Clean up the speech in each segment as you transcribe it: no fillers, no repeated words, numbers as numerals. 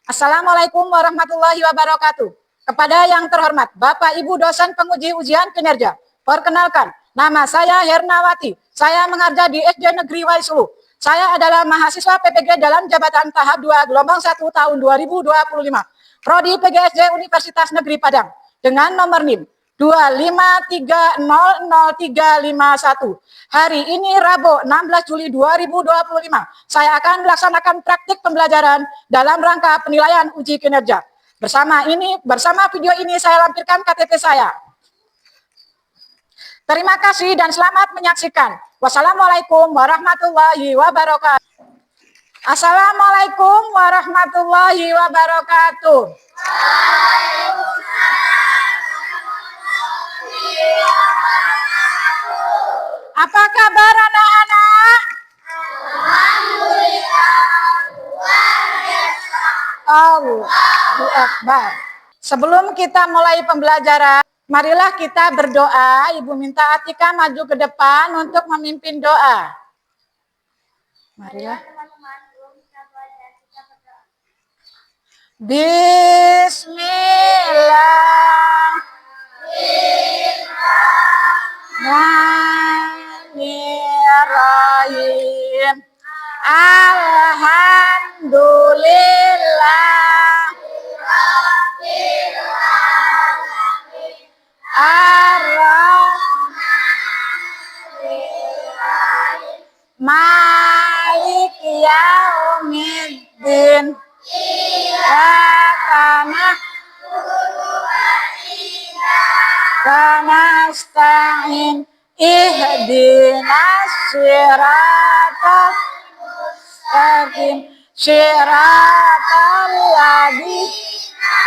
Assalamualaikum warahmatullahi wabarakatuh. Kepada yang terhormat Bapak Ibu dosen penguji ujian kinerja, perkenalkan, nama saya Hernawati. Saya mengajar di SD Negeri Waisulu. Saya adalah mahasiswa PPG dalam jabatan tahap 2 gelombang 1 tahun 2025. Prodi PGSD Universitas Negeri Padang dengan nomor NIM 253000351. Hari ini Rabu 16 Juli 2025. Saya akan melaksanakan praktik pembelajaran dalam rangka penilaian uji kinerja. Bersama video ini saya lampirkan KTP saya. Terima kasih dan selamat menyaksikan. Wassalamualaikum warahmatullahi wabarakatuh. Assalamualaikum warahmatullahi wabarakatuh. Apa kabar anak-anak? Allahu Akbar. Sebelum kita mulai pembelajaran, marilah kita berdoa. Ibu minta Atika maju ke depan untuk memimpin doa. Marilah. Bismillahirrahmanirrahim. Alhamdulillah Rabbil alamin. Ar-Rahmanir-Rahim. Maliki yaumiddin. Iyyaka na'budu wa iyyaka nasta'in. Ihdinas siratal mustaqim. Siratal ladzina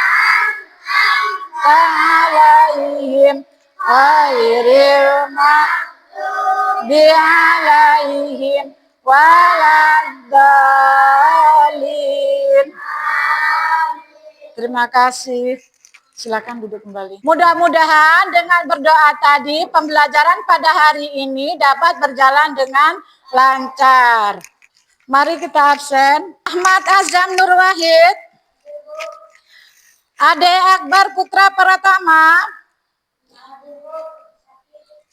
an'amta 'alaihim ghairil maghdubi 'alaihim waladdallin. Terima kasih. Silakan duduk kembali. Mudah-mudahan dengan berdoa tadi pembelajaran pada hari ini dapat berjalan dengan lancar. Mari kita absen. Ahmad Azam Nur Wahid. Ade Akbar Putra Pratama.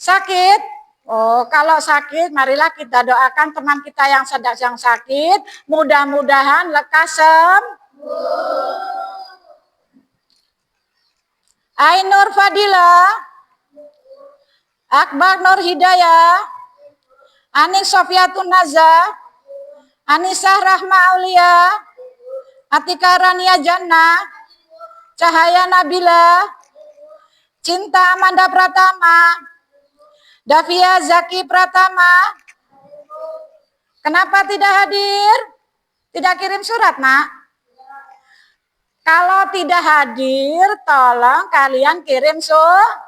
Sakit? Oh, kalau sakit marilah kita doakan teman kita yang sedang sakit. Mudah-mudahan lekas sembuh. Ainur Fadila, Akbar Nur Hidayah, Anis Sofiatun Naza, Anisah Rahma Aulia, Atika Rania Jannah, Cahaya Nabila, Cinta Amanda Pratama, Davia Zaki Pratama. Kenapa tidak hadir? Tidak kirim surat, Nak? Kalau tidak hadir, tolong kalian kirim surat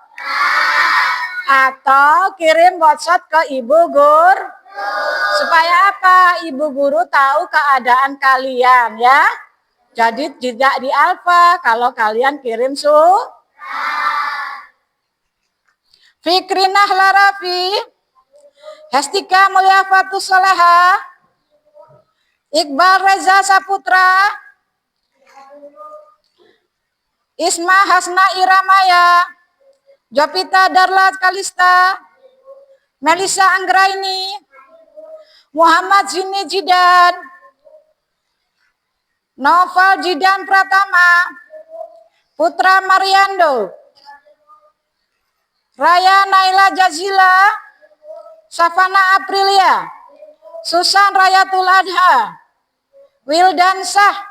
atau kirim WhatsApp ke Ibu Guru. Supaya apa? Ibu Guru tahu keadaan kalian ya. Jadi tidak di alfa kalau kalian kirim surat. Fikrinah Larafi, Hestika Mulyafatus Soleha, Iqbal Reza Saputra, Isma Hasna Iramaya, Jopita Darla Kalista, Melisa Anggraini, Muhammad Zini Jidan, Noval Jidan Pratama, Putra Mariando, Raya Naila Jazila, Safana Aprilia, Susan Rayatul Adha, Wildan Sah.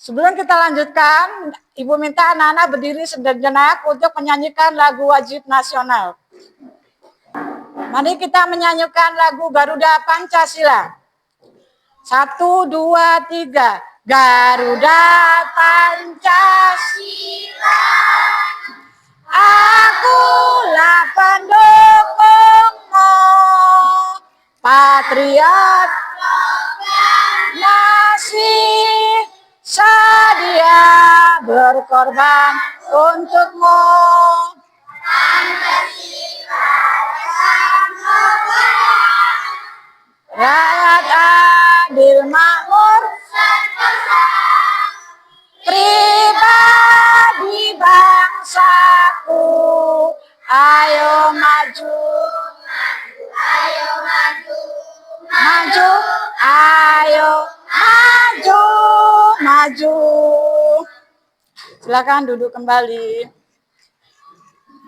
Sebelum kita lanjutkan, Ibu minta anak-anak berdiri sejenak untuk menyanyikan lagu wajib nasional. Mari kita menyanyikan lagu Garuda Pancasila. 1, 2, 3. Garuda Pancasila, akulah pendukungmu, patriot nasib sedia berkorban untukmu. Rakyat adil Silakan duduk kembali.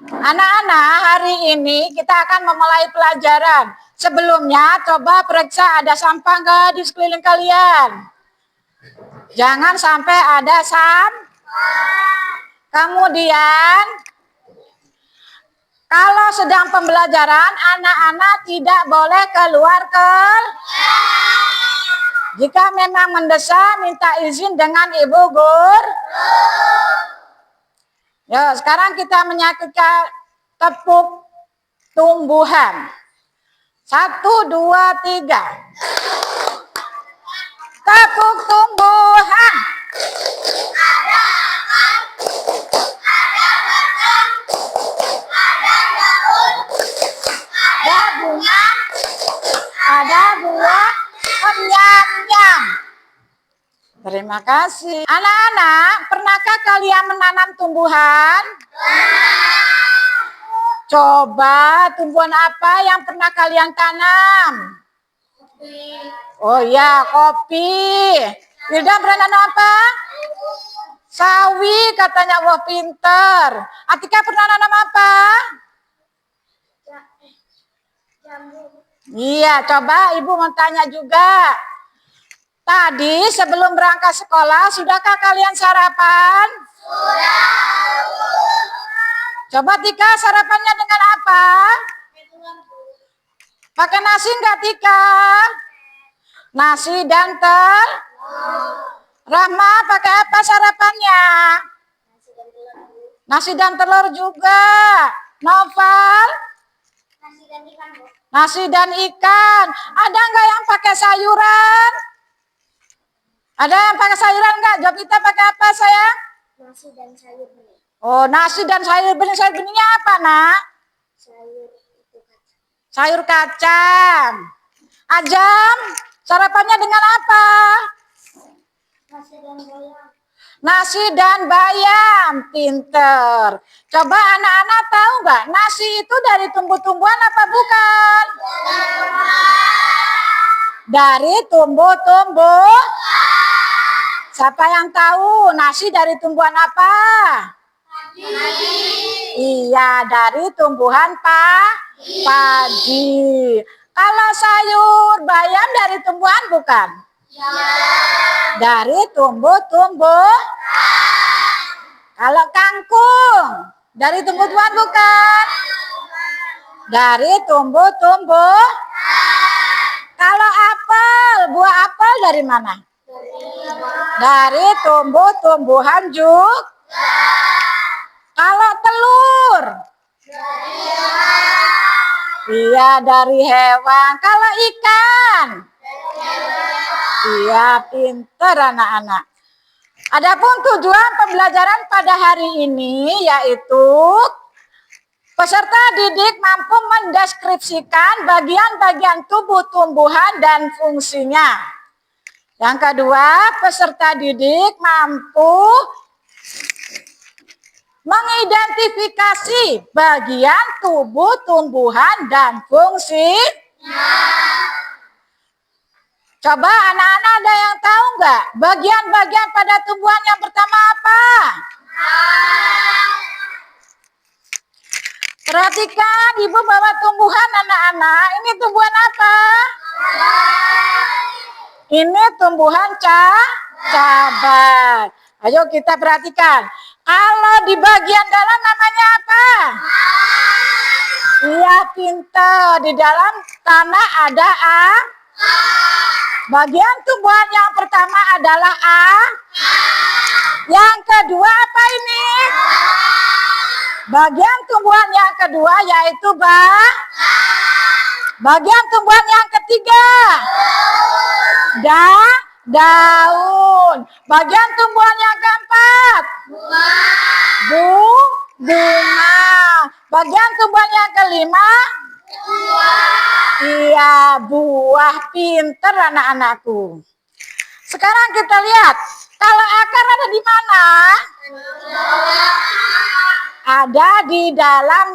Anak-anak, hari ini kita akan memulai pelajaran. Sebelumnya, coba periksa ada sampah nggak di sekeliling kalian. Jangan sampai ada sampah. Kemudian, kalau sedang pembelajaran, anak-anak tidak boleh keluar jika memang mendesak, minta izin dengan ibu guru. Ya, sekarang kita menyaksikan tepuk tumbuhan. 1, 2, 3. Tepuk tumbuhan. Ada akar, ada batang, ada daun, ada bunga, ada buah, nyam-nyam. Terima kasih. Anak-anak, pernahkah kalian menanam tumbuhan? Coba tumbuhan apa yang pernah kalian tanam? Oh ya, kopi. Hilda pernah nanam apa? Sawi, katanya. Wah, pinter. Atika pernah nanam apa? Iya, coba ibu mau tanya juga. Tadi sebelum berangkat sekolah, sudahkah kalian sarapan? Sudah. Coba Tika, sarapannya dengan apa? Pakai nasi enggak Tika? Nasi dan telur. Rahma pakai apa sarapannya? Nasi dan telur juga. Noval? Nasi dan ikan. Nasi dan ikan. Ada enggak yang pakai sayuran? Ada yang pakai sayuran enggak? Jawab kita pakai apa sayang? Nasi dan sayur bening. Oh, nasi dan sayur bening. Sayur beningnya apa, Nak? Sayur kacang. Ajam, sarapannya dengan apa? Nasi dan bayam. Nasi dan bayam, pinter. Coba anak-anak tahu nggak, nasi itu dari tumbuh-tumbuhan apa bukan? Dari tumbuh-tumbuh. Siapa yang tahu nasi dari tumbuhan apa? Padi. Iya, dari tumbuhan padi. Kalau sayur bayam dari tumbuhan bukan? Ya. Dari tumbuh-tumbuh. Kalau kangkung dari tumbuh-tumbuhan bukan? Dari tumbuh-tumbuh. Kalau apel, buah apel dari mana? Dari tumbuh-tumbuhan juga. Kalau telur? Iya, dari hewan. Kalau ikan? Iya, pinter anak-anak. Adapun tujuan pembelajaran pada hari ini yaitu peserta didik mampu mendeskripsikan bagian-bagian tubuh tumbuhan dan fungsinya. Yang kedua, peserta didik mampu mengidentifikasi bagian tubuh tumbuhan dan fungsinya. Coba anak-anak ada yang tahu nggak bagian-bagian pada tumbuhan yang pertama apa? Perhatikan, ibu bawa tumbuhan anak-anak. Ini tumbuhan apa? Ini tumbuhan cabai. Ayo kita perhatikan. Kalau di bagian dalam namanya apa? Iya, pintar. Di dalam tanah ada bagian tumbuhan yang pertama adalah Yang kedua apa ini? Bagian tumbuhan yang kedua yaitu bagian tumbuhan yang ketiga daun. Bagian tumbuhan yang keempat bunga. Bagian tumbuhan yang kelima iya, buah. Pinter anak-anakku. Sekarang kita lihat, kalau akar ada di mana? Ada di dalam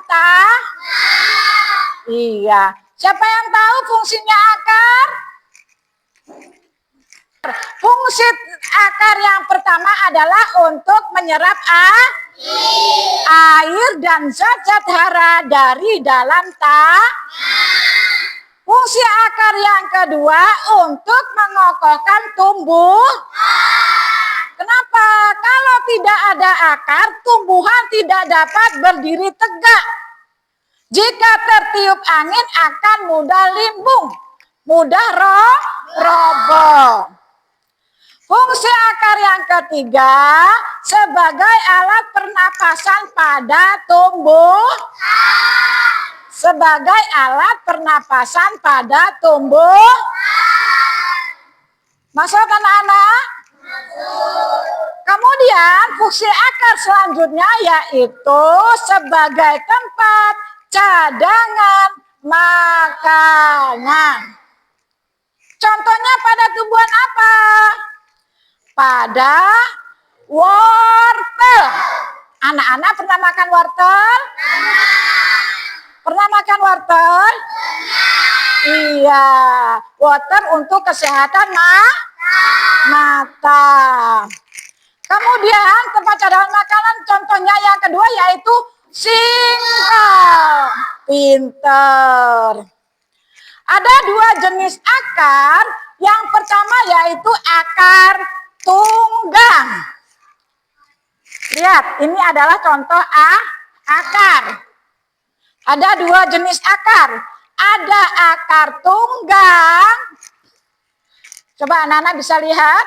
Iya. Siapa yang tahu fungsinya akar? Fungsi Fungsi akar yang pertama adalah untuk menyerap air dan zat-zat hara dari dalam tanah. Fungsi akar yang kedua untuk mengokohkan tumbuh. Kenapa? Kalau tidak ada akar, tumbuhan tidak dapat berdiri tegak. Jika tertiup angin akan mudah limbung, mudah roboh. Fungsi akar yang ketiga sebagai alat pernapasan pada tumbuh. Sebagai alat pernapasan pada tumbuh. Masuk anak-anak? Kemudian fungsi akar selanjutnya yaitu sebagai tempat cadangan makanan. Contohnya pada tumbuhan apa? Pada wortel. Anak-anak pernah makan wortel? Pernah makan wortel? Iya, wortel untuk kesehatan mata. Kemudian tempat cadangan makanan contohnya yang kedua yaitu singkong. Pinter. Ada dua jenis akar. Yang pertama yaitu akar tunggang. Lihat, ini adalah contoh akar. Ada dua jenis akar. Ada akar tunggang. Coba anak-anak bisa lihat?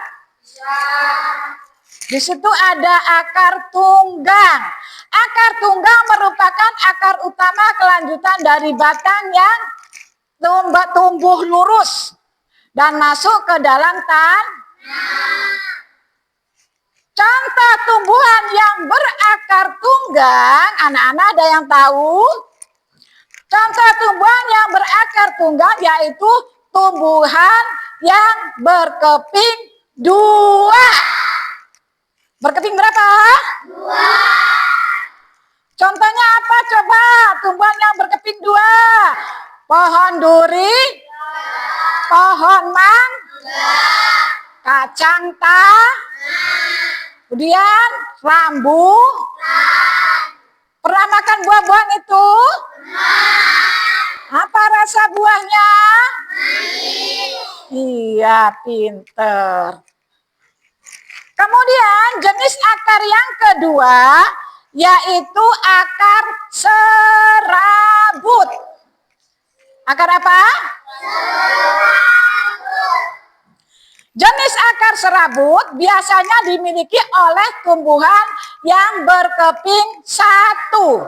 Di situ ada akar tunggang. Akar tunggang merupakan akar utama kelanjutan dari batang yang tumbuh lurus dan masuk ke dalam tanah. Contoh tumbuhan yang berakar tunggang, anak-anak ada yang tahu? Contoh tumbuhan yang berakar tunggang yaitu tumbuhan yang berkeping dua. Berkeping berapa? Dua. Contohnya apa coba tumbuhan yang berkeping dua? Pohon duri, pohon mangga, kacang kemudian rambu. Pernah makan buah-buahan itu? Apa rasa buahnya? Iya, pinter. Kemudian jenis akar yang kedua yaitu akar serabut. Akar apa? Jenis akar serabut biasanya dimiliki oleh tumbuhan yang berkeping satu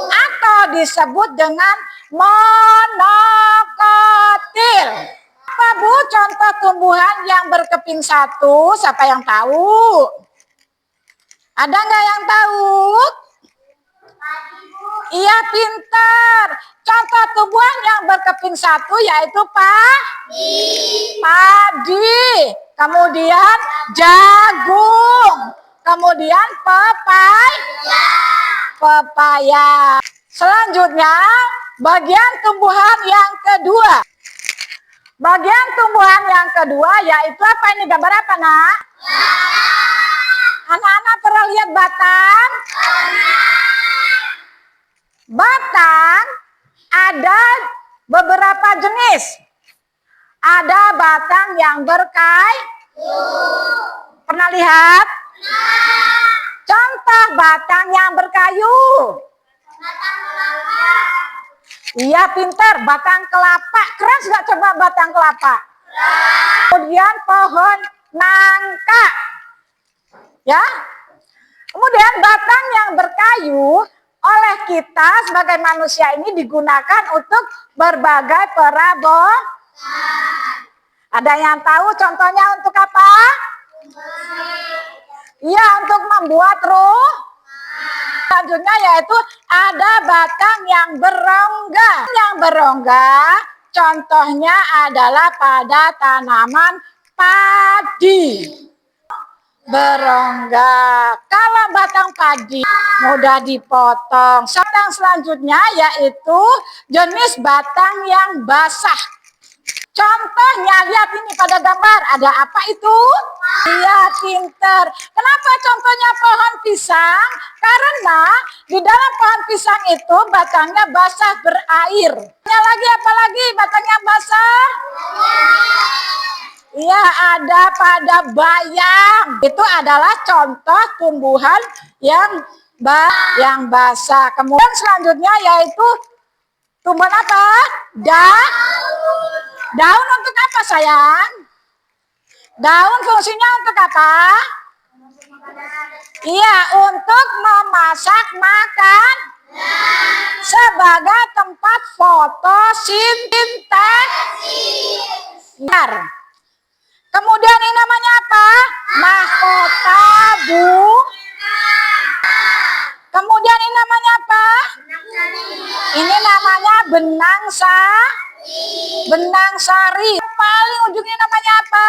atau disebut dengan monokotil. Apa Bu contoh tumbuhan yang berkeping satu? Siapa yang tahu? Ada nggak yang tahu? Iya, pintar. Contoh tumbuhan yang berkeping satu yaitu padi. Kemudian jagung. Kemudian pepaya. Selanjutnya bagian tumbuhan yang kedua. Bagian tumbuhan yang kedua yaitu apa ini? Gambar apa, Nak? Anak-anak pernah lihat batang? Batang ada beberapa jenis. Ada batang yang berkayu. Pernah lihat? Contoh batang yang berkayu. Iya, pintar. Batang kelapa. Keren nggak coba batang kelapa? Kemudian pohon nangka. Ya. Kemudian batang yang berkayu oleh kita sebagai manusia ini digunakan untuk berbagai perabotan. Ada yang tahu contohnya untuk apa? Iya, untuk membuat Selanjutnya yaitu ada batang yang berongga. Yang berongga contohnya adalah pada tanaman padi. Berongga. Kalau batang padi mudah dipotong. Batang selanjutnya yaitu jenis batang yang basah. Contohnya, lihat ini pada gambar, ada apa itu? Iya, pinter. Kenapa contohnya pohon pisang? Karena di dalam pohon pisang itu batangnya basah berair. Lagi apa lagi batangnya basah? Iya, ada pada bayam. Itu adalah contoh tumbuhan yang basah. Kemudian selanjutnya yaitu tumbuhan apa? Daun untuk apa, sayang? Daun fungsinya untuk apa? Iya, untuk memasak makan. Sebagai tempat fotosintesis. Kemudian ini namanya apa? Mahkota Kemudian ini namanya apa? Ini namanya benang sari. Paling ujungnya namanya apa?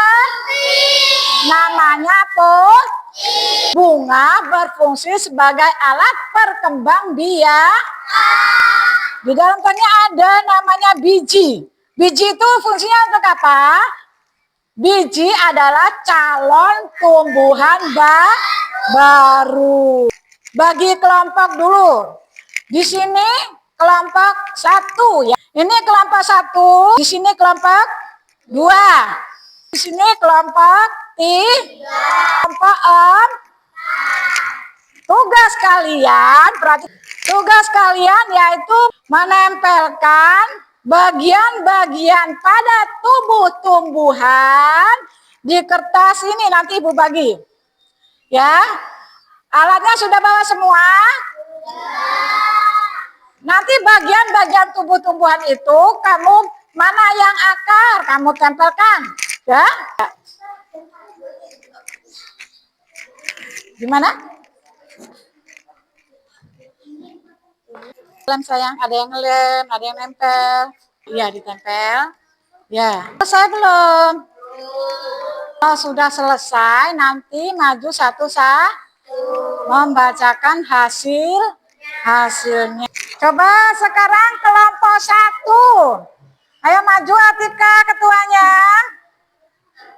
Namanya bunga berfungsi sebagai alat perkembang biak. Di dalam tanya ada namanya biji. Biji itu fungsinya untuk apa? Biji adalah calon tumbuhan baru. Bagi kelompok dulu. Di sini kelompok 1 ya. Ini kelompok 1, di sini kelompok 2. Di sini kelompok 3. Kelompok 4. Tugas kalian yaitu menempelkan bagian-bagian pada tubuh tumbuhan di kertas ini, nanti Ibu bagi. Ya. Alatnya sudah bawa semua? Nanti bagian-bagian tubuh tumbuhan itu kamu mana yang akar kamu tempelkan, ya. Gimana? Lem sayang, ada yang ngelem, ada yang nempel. Iya, ditempel. Ya, selesai belum? Kalau sudah selesai, nanti maju satu membacakan hasilnya. Coba sekarang kelompok 1. Ayo maju Atika ketuanya.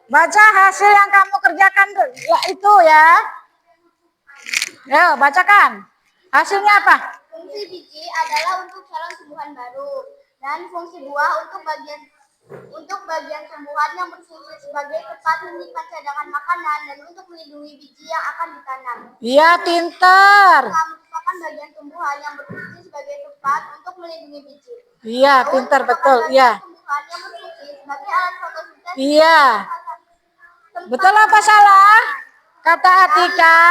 Baca hasil yang kamu kerjakan itu ya. Ayo bacakan. Hasilnya apa? Fungsi biji adalah untuk calon tumbuhan baru dan fungsi buah untuk bagian tumbuhan yang berfungsi sebagai tempat menyimpan cadangan makanan dan untuk melindungi biji yang akan ditanam. Iya, pintar. Merupakan bagian tumbuhan yang berfungsi sebagai tempat untuk melindungi biji. Iya, pintar betul. Iya. Tumbuhan yang berfungsi sebagai alat fotosintesis. Iya. Betul apa salah? Kata Atika,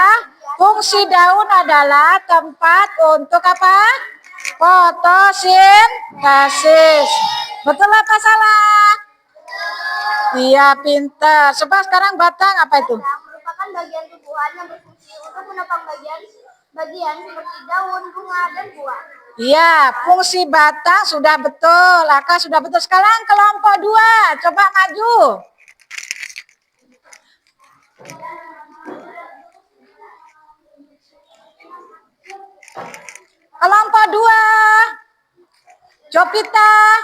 fungsi daun adalah tempat untuk apa? Fotosintesis. Betul apa salah? Iya, pintar. Coba sekarang batang apa itu? Merupakan bagian tumbuhan yang berfungsi untuk menopang bagian seperti daun, bunga, dan buah. Iya, fungsi batang sudah betul. Aka sudah betul. Sekarang kelompok 2. Coba maju. Kelompok 2. Jovita.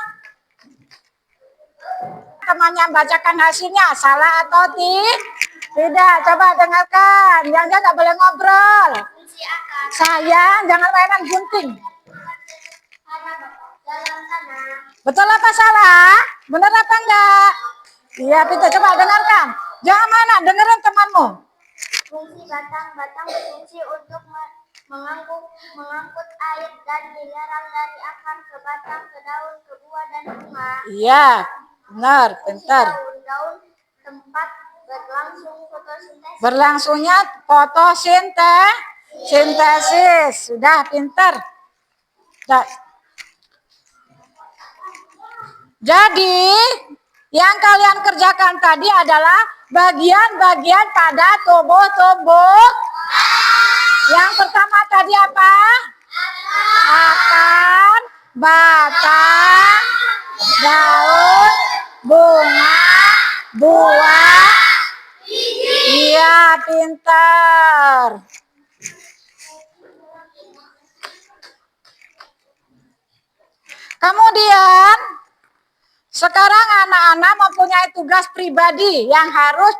Temannya bacakan hasilnya, salah atau tidak? Coba dengarkan. Yang nggak boleh ngobrol. Sayang, jangan mainan gunting. Betul apa salah? Benar apa enggak? Iya, pintar. Coba dengarkan. Jangan mainan, dengerin temanmu. Fungsi batang berfungsi untuk mengangkut air dan mineral dari akar ke batang, ke daun, ke buah dan bunga. Iya, benar, pintar. Daun tempat berlangsungnya fotosintesis. Sudah, pintar. Jadi, yang kalian kerjakan tadi adalah bagian-bagian pada tubuh. Yang pertama tadi apa? Akar, batang, daun, bunga, buah. Iya, pintar. Kemudian Sekarang anak-anak mempunyai tugas pribadi yang harus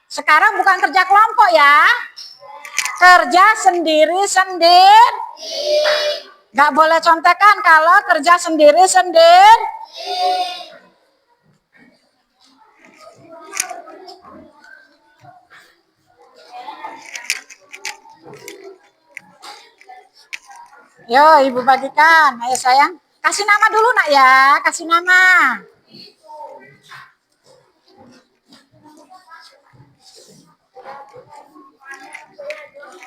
Sekarang bukan kerja kelompok ya. Kerja sendiri-sendiri. Gak boleh contekan kalau kerja sendiri-sendiri. Yo, ibu bagikan. Ayo sayang. Kasih nama dulu nak ya. Kasih nama.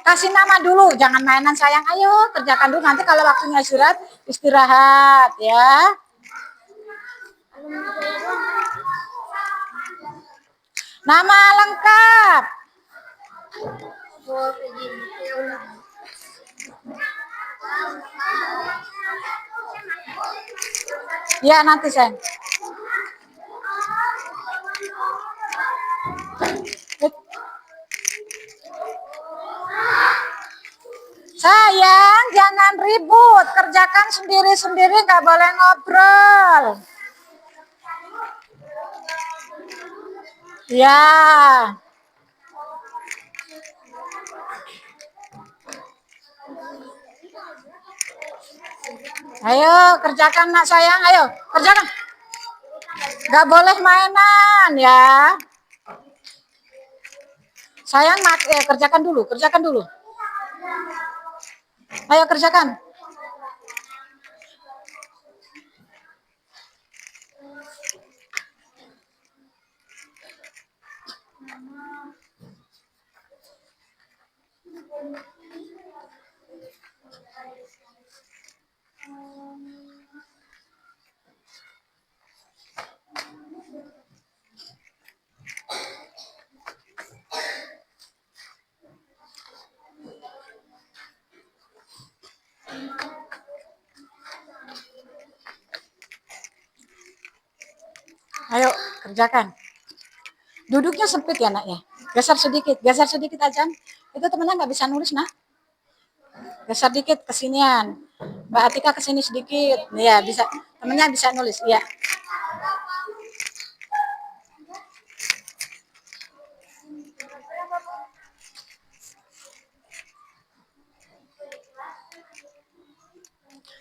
Kasih nama dulu. Jangan mainan sayang. Ayo kerjakan dulu. Nanti kalau waktunya istirahat, istirahat ya. Nama lengkap. Ya nanti sayang. Sayang, jangan ribut. Kerjakan sendiri-sendiri, nggak boleh ngobrol. Ya. Ayo, kerjakan nak sayang. Ayo, kerjakan. Nggak boleh mainan ya. Sayang, kerjakan dulu, kerjakan dulu. Ayo kerjakan. Ayo kerjakan. Duduknya sempit ya nak ya. Geser sedikit aja. Itu temennya nggak bisa nulis nak. Geser dikit kesinian. Mbak Atika kesini sedikit. Ya bisa. Temennya bisa nulis. Ya.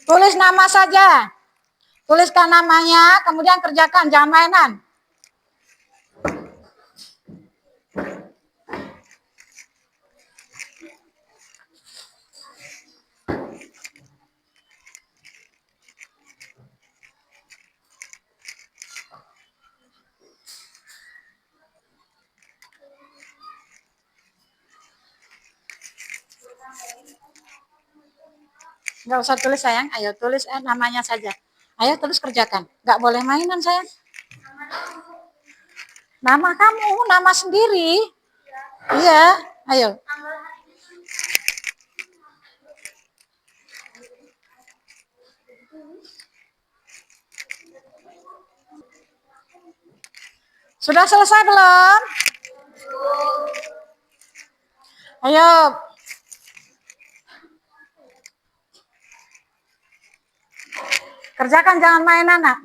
Tulis nama saja. Tuliskan namanya, kemudian kerjakan, jangan mainan. Nggak usah tulis sayang, ayo tulis namanya saja. Ayo tulis kerjakan, nggak boleh mainan sayang. Nama kamu, nama sendiri. Iya, ayo. Sudah selesai belum? Ayo. Kerjakan, jangan mainan nak.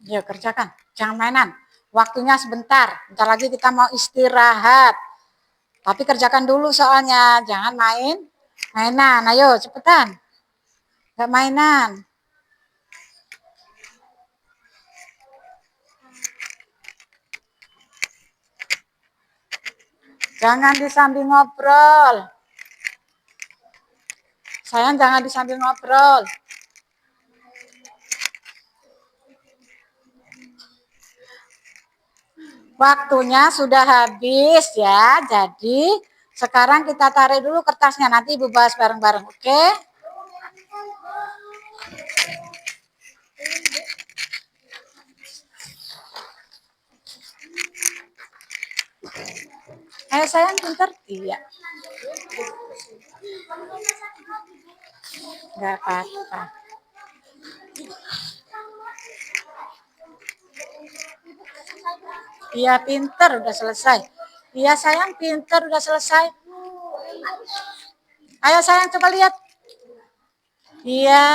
Ya kerjakan, jangan mainan. Waktunya sebentar, bentar lagi kita mau istirahat. Tapi kerjakan dulu soalnya, jangan mainan. Ayo cepetan. Gak mainan. Jangan disambil ngobrol. Sayang jangan disambil ngobrol. Waktunya sudah habis ya, jadi sekarang kita tarik dulu kertasnya, nanti Ibu bahas bareng-bareng, oke? Ayo sayang, pintar? Iya. Nggak apa-apa. Iya pinter udah selesai. Iya sayang pinter udah selesai. Ayo sayang coba lihat. Iya.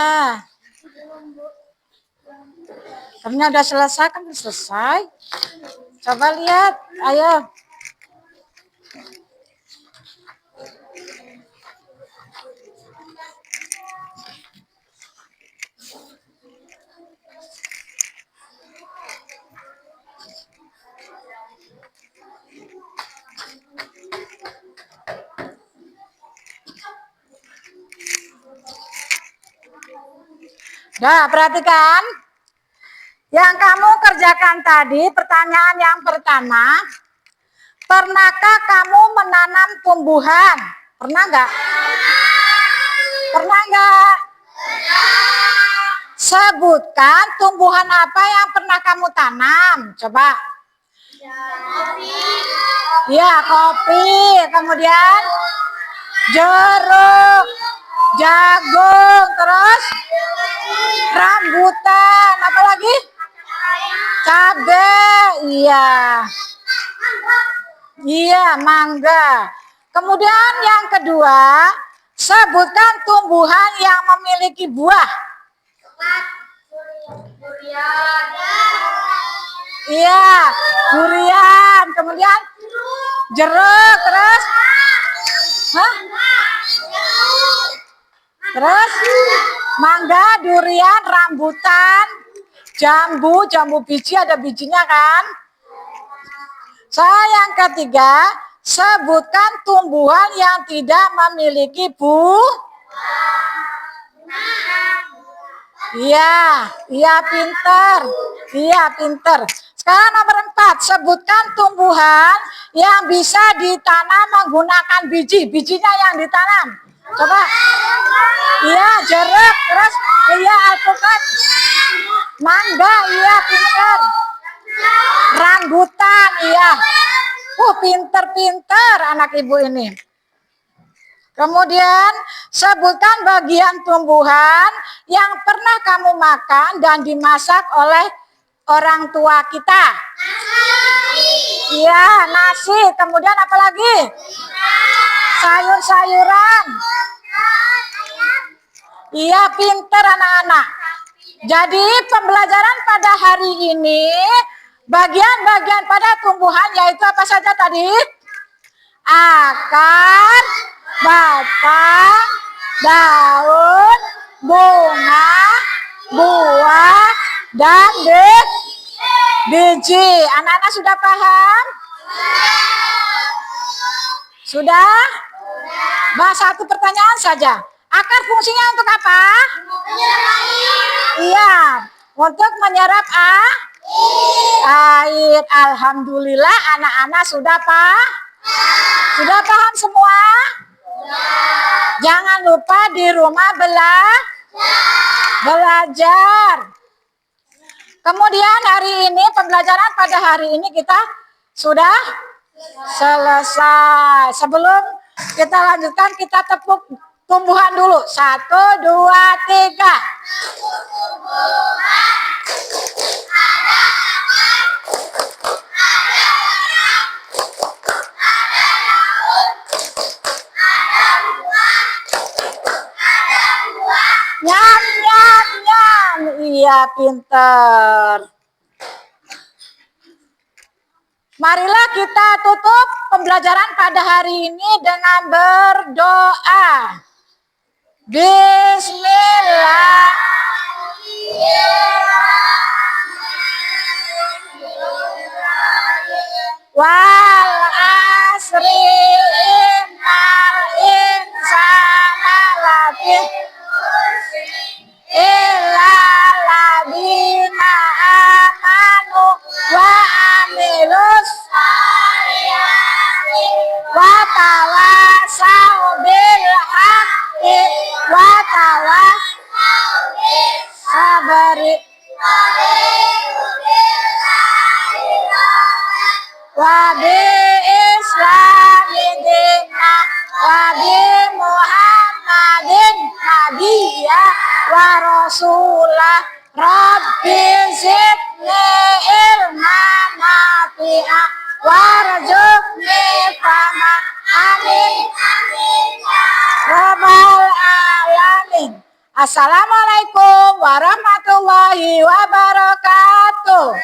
Karena udah selesai kan udah selesai. Coba lihat. Ayo. Nah, perhatikan. Yang kamu kerjakan tadi, pertanyaan yang pertama, pernahkah kamu menanam tumbuhan? Pernah nggak? Pernah nggak? Sebutkan tumbuhan apa yang pernah kamu tanam. Coba. Ya, kopi. Kemudian jeruk, jagung, terus rambutan. Apa lagi? Cabai. Iya. Iya, mangga. Kemudian yang kedua, sebutkan tumbuhan yang memiliki buah. Iya, durian. Kemudian jeruk, terus terus mangga, durian, rambutan, jambu biji, ada bijinya kan? Yang ketiga, sebutkan tumbuhan yang tidak memiliki buah. Iya pinter. Iya pinter. Sekarang nomor 4, sebutkan tumbuhan yang bisa ditanam menggunakan biji. Bijinya yang ditanam. Coba. Iya jeruk, terus iya alpukat, mangga, iya pinter. Rambutan, iya. Pinter-pinter anak ibu ini. Kemudian sebutkan bagian tumbuhan yang pernah kamu makan dan dimasak oleh orang tua kita. Iya, nasi. Kemudian apa lagi? Sayur-sayuran. Iya, pinter anak-anak. Jadi pembelajaran pada hari ini, bagian-bagian pada tumbuhan yaitu apa saja tadi? Akar, batang, daun, bunga, buah, dan biji. Anak-anak sudah paham? Sudah? Satu pertanyaan saja. Akar fungsinya untuk apa? Iya, untuk menyerap air. Alhamdulillah anak-anak sudah paham semua? Jangan lupa di rumah belajar. Kemudian hari ini, pembelajaran pada hari ini kita sudah selesai. Sebelum kita lanjutkan, kita tepuk tumbuhan dulu. 1, 2, 3. Nyam, nyam, nyam. Iya, pinter. Marilah kita tutup pembelajaran pada hari ini dengan berdoa. Bismillah. Wal asri innal insana lafi illa ladina amanu wa amilus wa tawasau bil haqqi wa tawasau bis sabri wa bi islami dina wa bi muhammadin nabiyya wa rasulah Rabbi zidni ilman nafi'a warzuqni fahma amin rabbal alamin. Assalamualaikum warahmatullahi wabarakatuh.